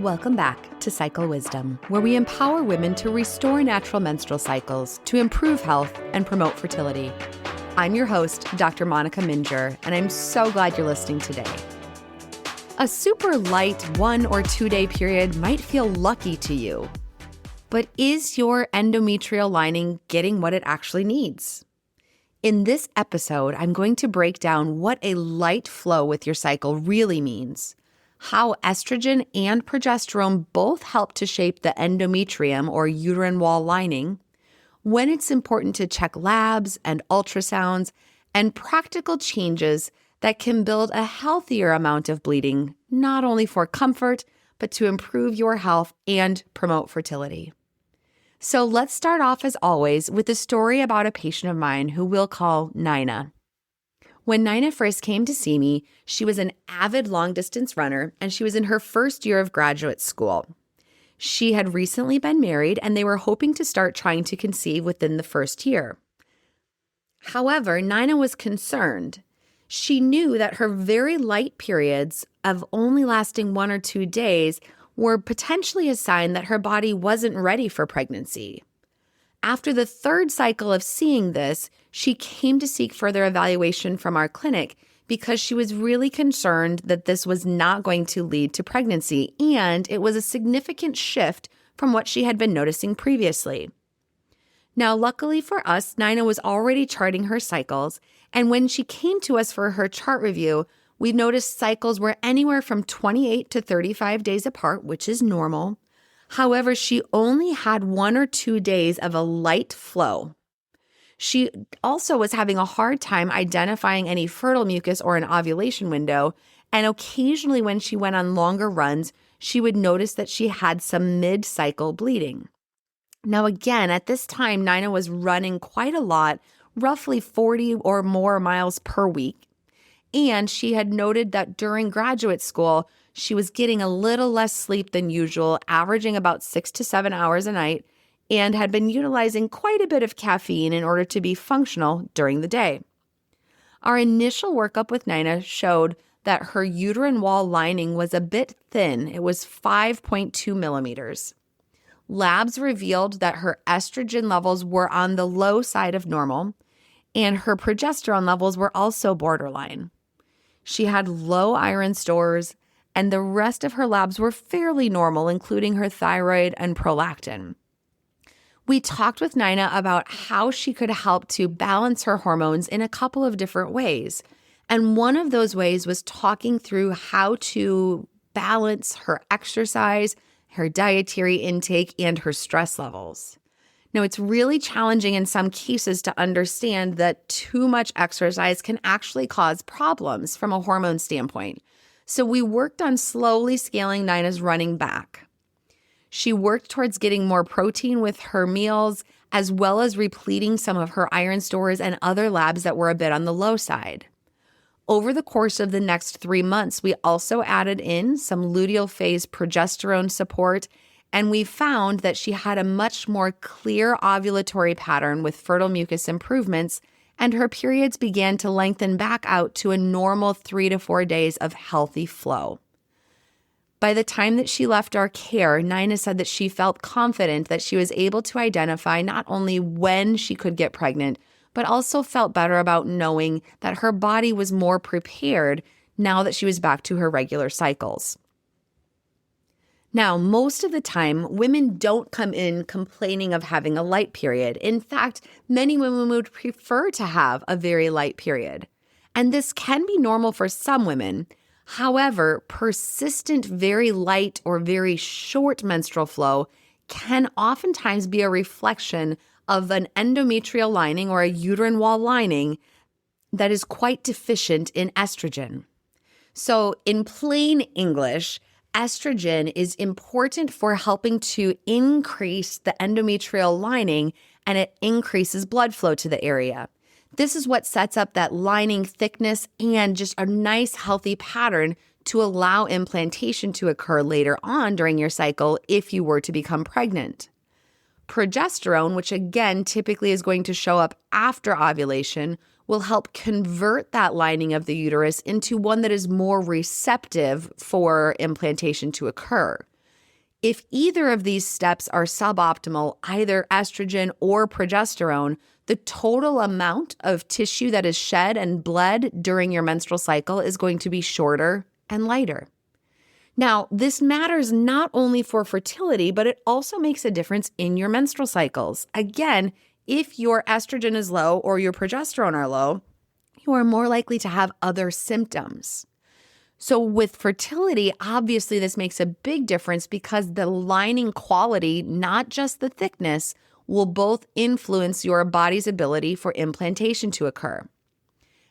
Welcome back to Cycle Wisdom, where we empower women to restore natural menstrual cycles to improve health and promote fertility. I'm your host, Dr. Monica Minjeur, and I'm so glad you're listening today. A super light 1 or 2 day period might feel lucky to you, but is your endometrial lining getting what it actually needs? In this episode, I'm going to break down what a light flow with your cycle really means, how estrogen and progesterone both help to shape the endometrium or uterine wall lining, when it's important to check labs and ultrasounds, and practical changes that can build a healthier amount of bleeding, not only for comfort, but to improve your health and promote fertility. So let's start off, as always, with a story about a patient of mine who we'll call Nina. When Nina first came to see me, she was an avid long-distance runner, and she was in her first year of graduate school. She had recently been married, and they were hoping to start trying to conceive within the first year. However, Nina was concerned. She knew that her very light periods of only lasting 1 or 2 days were potentially a sign that her body wasn't ready for pregnancy. After the third cycle of seeing this, she came to seek further evaluation from our clinic because she was really concerned that this was not going to lead to pregnancy, and it was a significant shift from what she had been noticing previously. Now, luckily for us, Nina was already charting her cycles, and when she came to us for her chart review, we noticed cycles were anywhere from 28 to 35 days apart, which is normal. However, she only had 1 or 2 days of a light flow. She also was having a hard time identifying any fertile mucus or an ovulation window, and occasionally when she went on longer runs, she would notice that she had some mid-cycle bleeding. Now again, at this time, Nina was running quite a lot, roughly 40 or more miles per week, and she had noted that during graduate school, she was getting a little less sleep than usual, averaging about 6 to 7 hours a night, and had been utilizing quite a bit of caffeine in order to be functional during the day. Our initial workup with Nina showed that her uterine wall lining was a bit thin. It was 5.2 millimeters. Labs revealed that her estrogen levels were on the low side of normal, and her progesterone levels were also borderline. She had low iron stores, and the rest of her labs were fairly normal, including her thyroid and prolactin. We talked with Nina about how she could help to balance her hormones in a couple of different ways. And one of those ways was talking through how to balance her exercise, her dietary intake, and her stress levels. Now, it's really challenging in some cases to understand that too much exercise can actually cause problems from a hormone standpoint. So we worked on slowly scaling Nina's running back. She worked towards getting more protein with her meals, as well as repleting some of her iron stores and other labs that were a bit on the low side. Over the course of the next 3 months, we also added in some luteal phase progesterone support, and we found that she had a much more clear ovulatory pattern with fertile mucus improvements, and her periods began to lengthen back out to a normal 3 to 4 days of healthy flow. By the time that she left our care, Nina said that she felt confident that she was able to identify not only when she could get pregnant, but also felt better about knowing that her body was more prepared now that she was back to her regular cycles. Now, most of the time, women don't come in complaining of having a light period. In fact, many women would prefer to have a very light period. And this can be normal for some women. However, persistent, very light or very short menstrual flow can oftentimes be a reflection of an endometrial lining or a uterine wall lining that is quite deficient in estrogen. So in plain English, estrogen is important for helping to increase the endometrial lining, and it increases blood flow to the area. This is what sets up that lining thickness and just a nice healthy pattern to allow implantation to occur later on during your cycle if you were to become pregnant. Progesterone, which again typically is going to show up after ovulation, will help convert that lining of the uterus into one that is more receptive for implantation to occur. If either of these steps are suboptimal, either estrogen or progesterone, the total amount of tissue that is shed and bled during your menstrual cycle is going to be shorter and lighter. Now, this matters not only for fertility, but it also makes a difference in your menstrual cycles. Again, if your estrogen is low or your progesterone are low, you are more likely to have other symptoms. So with fertility, obviously this makes a big difference because the lining quality, not just the thickness, will both influence your body's ability for implantation to occur.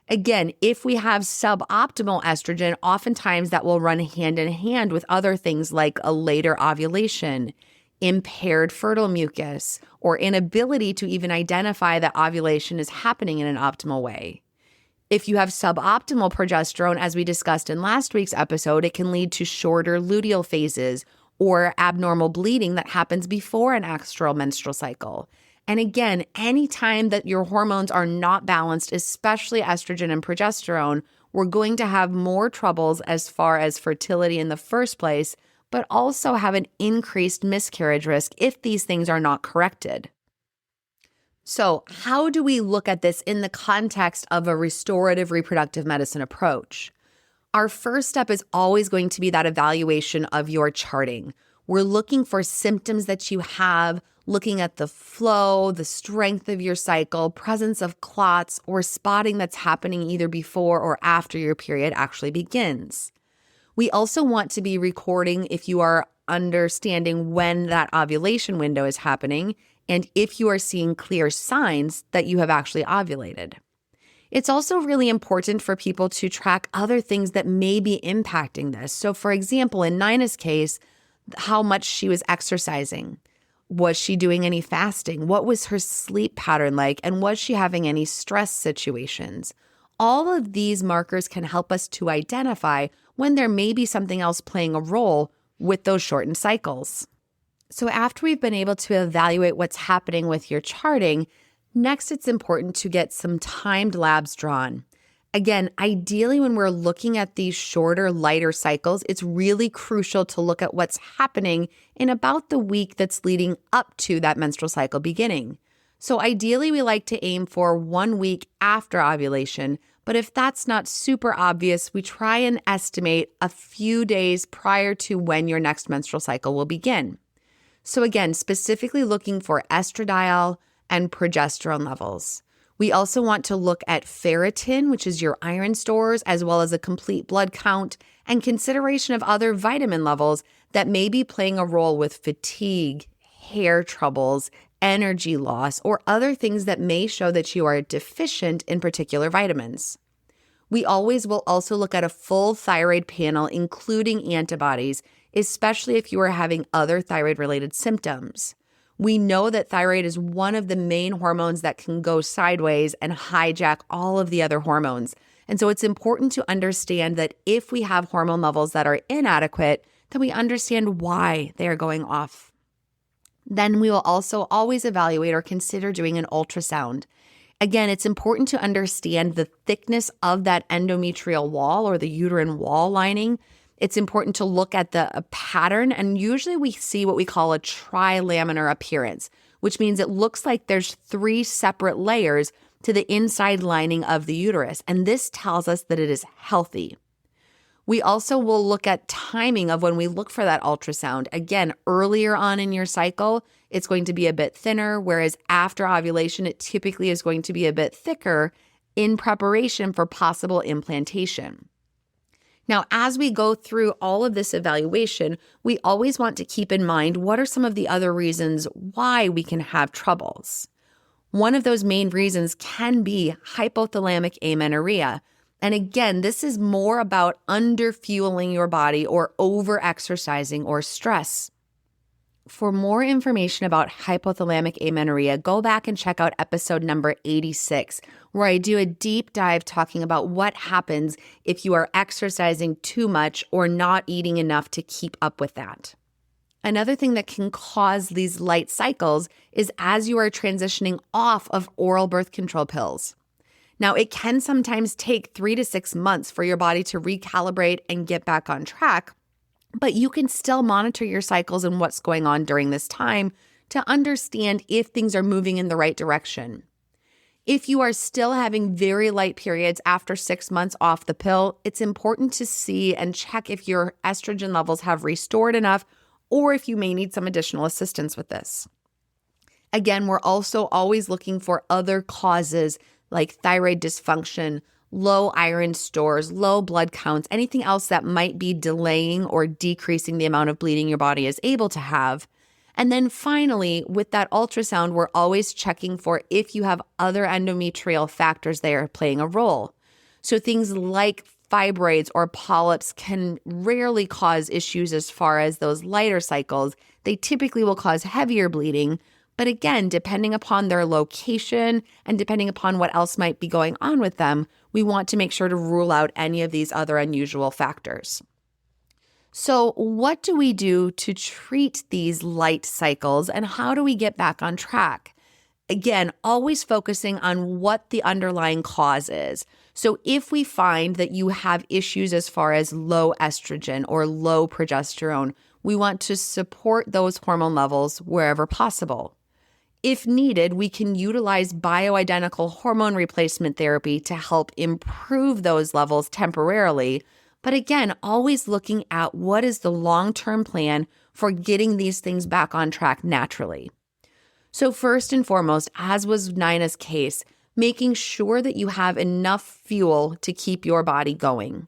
Again, if we have suboptimal estrogen, oftentimes that will run hand in hand with other things like a later ovulation, impaired fertile mucus, or inability to even identify that ovulation is happening in an optimal way. If you have suboptimal progesterone, as we discussed in last week's episode, it can lead to shorter luteal phases or abnormal bleeding that happens before an actual menstrual cycle. And again, anytime that your hormones are not balanced, especially estrogen and progesterone, we're going to have more troubles as far as fertility in the first place, but also have an increased miscarriage risk if these things are not corrected. So, how do we look at this in the context of a restorative reproductive medicine approach? Our first step is always going to be that evaluation of your charting. We're looking for symptoms that you have, looking at the flow, the strength of your cycle, presence of clots, or spotting that's happening either before or after your period actually begins. We also want to be recording if you are understanding when that ovulation window is happening and if you are seeing clear signs that you have actually ovulated. It's also really important for people to track other things that may be impacting this. So for example, in Nina's case, how much she was exercising. Was she doing any fasting? What was her sleep pattern like? And was she having any stress situations? All of these markers can help us to identify when there may be something else playing a role with those shortened cycles. So after we've been able to evaluate what's happening with your charting, next it's important to get some timed labs drawn. Again, ideally when we're looking at these shorter, lighter cycles, it's really crucial to look at what's happening in about the week that's leading up to that menstrual cycle beginning. So ideally we like to aim for 1 week after ovulation, but if that's not super obvious, we try and estimate a few days prior to when your next menstrual cycle will begin. So again, specifically looking for estradiol and progesterone levels. We also want to look at ferritin, which is your iron stores, as well as a complete blood count and consideration of other vitamin levels that may be playing a role with fatigue, hair troubles, energy loss, or other things that may show that you are deficient in particular vitamins. We always will also look at a full thyroid panel, including antibodies, especially if you are having other thyroid-related symptoms. We know that thyroid is one of the main hormones that can go sideways and hijack all of the other hormones. And so it's important to understand that if we have hormone levels that are inadequate, then we understand why they are going off. Then we will also always evaluate or consider doing an ultrasound. Again, it's important to understand the thickness of that endometrial wall or the uterine wall lining. It's important to look at the pattern, and usually we see what we call a trilaminar appearance, which means it looks like there's 3 separate layers to the inside lining of the uterus, and this tells us that it is healthy. We also will look at timing of when we look for that ultrasound. Again, earlier on in your cycle, it's going to be a bit thinner, whereas after ovulation, it typically is going to be a bit thicker in preparation for possible implantation. Now, as we go through all of this evaluation, we always want to keep in mind what are some of the other reasons why we can have troubles. One of those main reasons can be hypothalamic amenorrhea. And again, this is more about underfueling your body or over-exercising or stress. For more information about hypothalamic amenorrhea, go back and check out episode number 86, where I do a deep dive talking about what happens if you are exercising too much or not eating enough to keep up with that. Another thing that can cause these light cycles is as you are transitioning off of oral birth control pills. Now, it can sometimes take 3 to 6 months for your body to recalibrate and get back on track. But you can still monitor your cycles and what's going on during this time to understand if things are moving in the right direction. If you are still having very light periods after 6 months off the pill, it's important to see and check if your estrogen levels have restored enough or if you may need some additional assistance with this. Again, we're also always looking for other causes like thyroid dysfunction, low iron stores, low blood counts, anything else that might be delaying or decreasing the amount of bleeding your body is able to have. And then finally, with that ultrasound, we're always checking for if you have other endometrial factors that are playing a role. So things like fibroids or polyps can rarely cause issues as far as those lighter cycles. They typically will cause heavier bleeding. But again, depending upon their location and depending upon what else might be going on with them, we want to make sure to rule out any of these other unusual factors. So what do we do to treat these light cycles and how do we get back on track? Again, always focusing on what the underlying cause is. So if we find that you have issues as far as low estrogen or low progesterone, we want to support those hormone levels wherever possible. If needed, we can utilize bioidentical hormone replacement therapy to help improve those levels temporarily. But again, always looking at what is the long-term plan for getting these things back on track naturally. So first and foremost, as was Nina's case, making sure that you have enough fuel to keep your body going.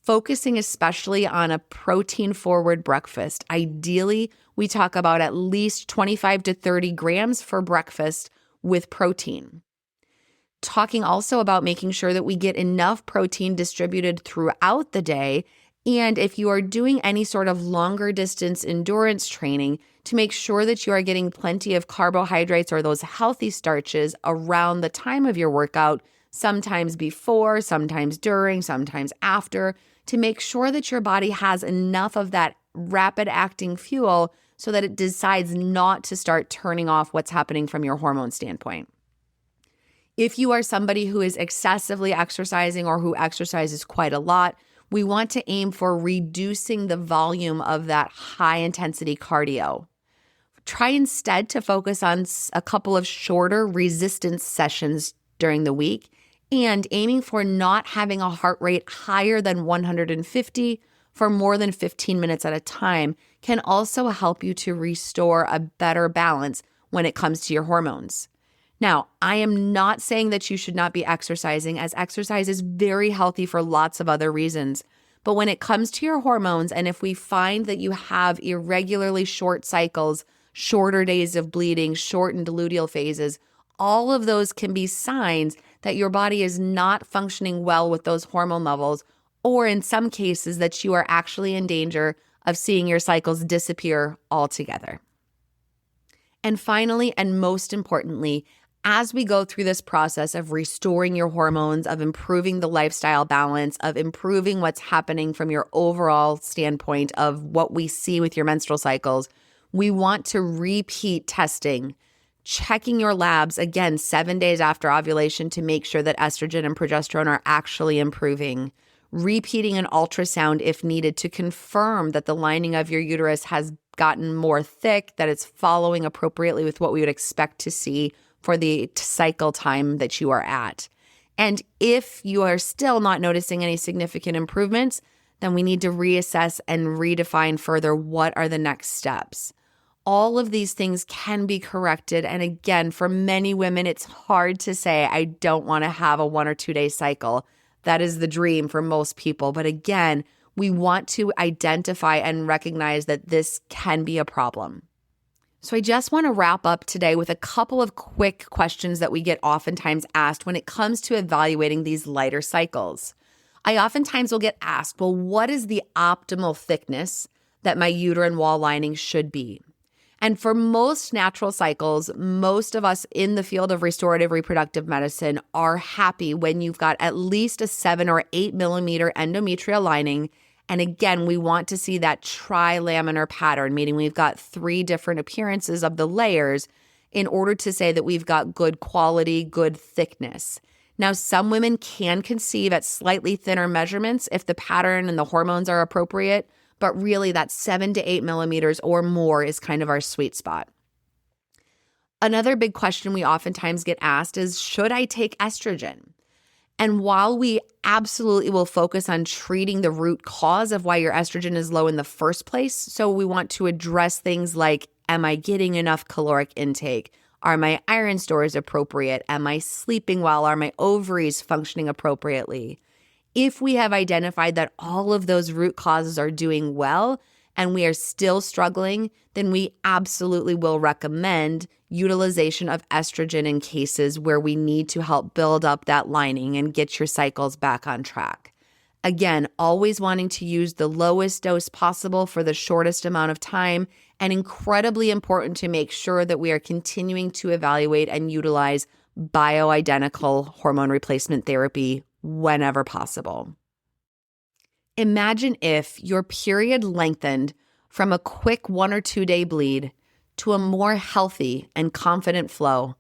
Focusing especially on a protein-forward breakfast. Ideally, we talk about at least 25 to 30 grams for breakfast with protein. Talking also about making sure that we get enough protein distributed throughout the day. And if you are doing any sort of longer distance endurance training, to make sure that you are getting plenty of carbohydrates or those healthy starches around the time of your workout, sometimes before, sometimes during, sometimes after, to make sure that your body has enough of that rapid acting fuel so that it decides not to start turning off what's happening from your hormone standpoint. If you are somebody who is excessively exercising or who exercises quite a lot, we want to aim for reducing the volume of that high intensity cardio. Try instead to focus on a couple of shorter resistance sessions during the week and aiming for not having a heart rate higher than 150 for more than 15 minutes at a time can also help you to restore a better balance when it comes to your hormones. Now, I am not saying that you should not be exercising, as exercise is very healthy for lots of other reasons. But when it comes to your hormones, and if we find that you have irregularly short cycles, shorter days of bleeding, shortened luteal phases, all of those can be signs that your body is not functioning well with those hormone levels, or in some cases that you are actually in danger of seeing your cycles disappear altogether. And finally, and most importantly, as we go through this process of restoring your hormones, of improving the lifestyle balance, of improving what's happening from your overall standpoint of what we see with your menstrual cycles, we want to repeat testing, checking your labs again 7 days after ovulation to make sure that estrogen and progesterone are actually improving, repeating an ultrasound if needed to confirm that the lining of your uterus has gotten more thick, that it's following appropriately with what we would expect to see for the cycle time that you are at. And if you are still not noticing any significant improvements, then we need to reassess and redefine further what are the next steps. All of these things can be corrected. And again, for many women, it's hard to say, I don't want to have a 1 or 2 day cycle. That is the dream for most people. But again, we want to identify and recognize that this can be a problem. So I just want to wrap up today with a couple of quick questions that we get oftentimes asked when it comes to evaluating these lighter cycles. I oftentimes will get asked, well, what is the optimal thickness that my uterine wall lining should be? And for most natural cycles, most of us in the field of restorative reproductive medicine are happy when you've got at least a 7 or 8 millimeter endometrial lining. And again, we want to see that trilaminar pattern, meaning we've got 3 different appearances of the layers in order to say that we've got good quality, good thickness. Now, some women can conceive at slightly thinner measurements if the pattern and the hormones are appropriate, but really that 7 to 8 millimeters or more is kind of our sweet spot. Another big question we oftentimes get asked is, should I take estrogen? And while we absolutely will focus on treating the root cause of why your estrogen is low in the first place, so we want to address things like, am I getting enough caloric intake? Are my iron stores appropriate? Am I sleeping well? Are my ovaries functioning appropriately? If we have identified that all of those root causes are doing well and we are still struggling, then we absolutely will recommend utilization of estrogen in cases where we need to help build up that lining and get your cycles back on track. Again, always wanting to use the lowest dose possible for the shortest amount of time, and incredibly important to make sure that we are continuing to evaluate and utilize bioidentical hormone replacement therapy whenever possible. Imagine if your period lengthened from a quick 1 or 2 day bleed to a more healthy and confident flow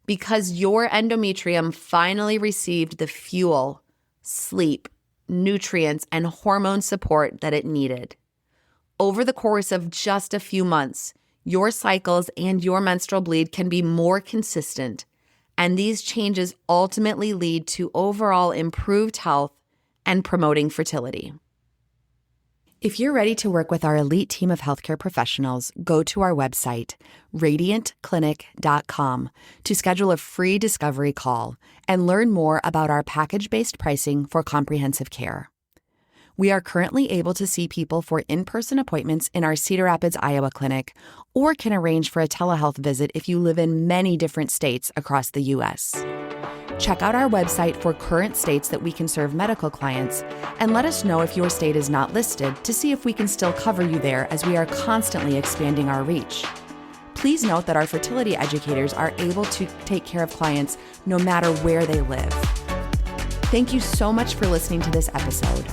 because your endometrium finally received the fuel, sleep, nutrients, and hormone support that it needed. Over the course of just a few months, your cycles and your menstrual bleed can be more consistent, and these changes ultimately lead to overall improved health and promoting fertility. If you're ready to work with our elite team of healthcare professionals, go to our website, radiantclinic.com, to schedule a free discovery call and learn more about our package-based pricing for comprehensive care. We are currently able to see people for in-person appointments in our Cedar Rapids, Iowa clinic, or can arrange for a telehealth visit if you live in many different states across the U.S. Check out our website for current states that we can serve medical clients, and let us know if your state is not listed to see if we can still cover you there, as we are constantly expanding our reach. Please note that our fertility educators are able to take care of clients no matter where they live. Thank you so much for listening to this episode.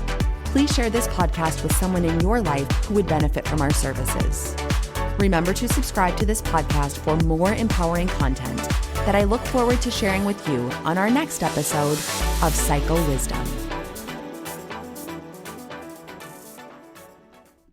Please share this podcast with someone in your life who would benefit from our services. Remember to subscribe to this podcast for more empowering content that I look forward to sharing with you on our next episode of Cycle Wisdom.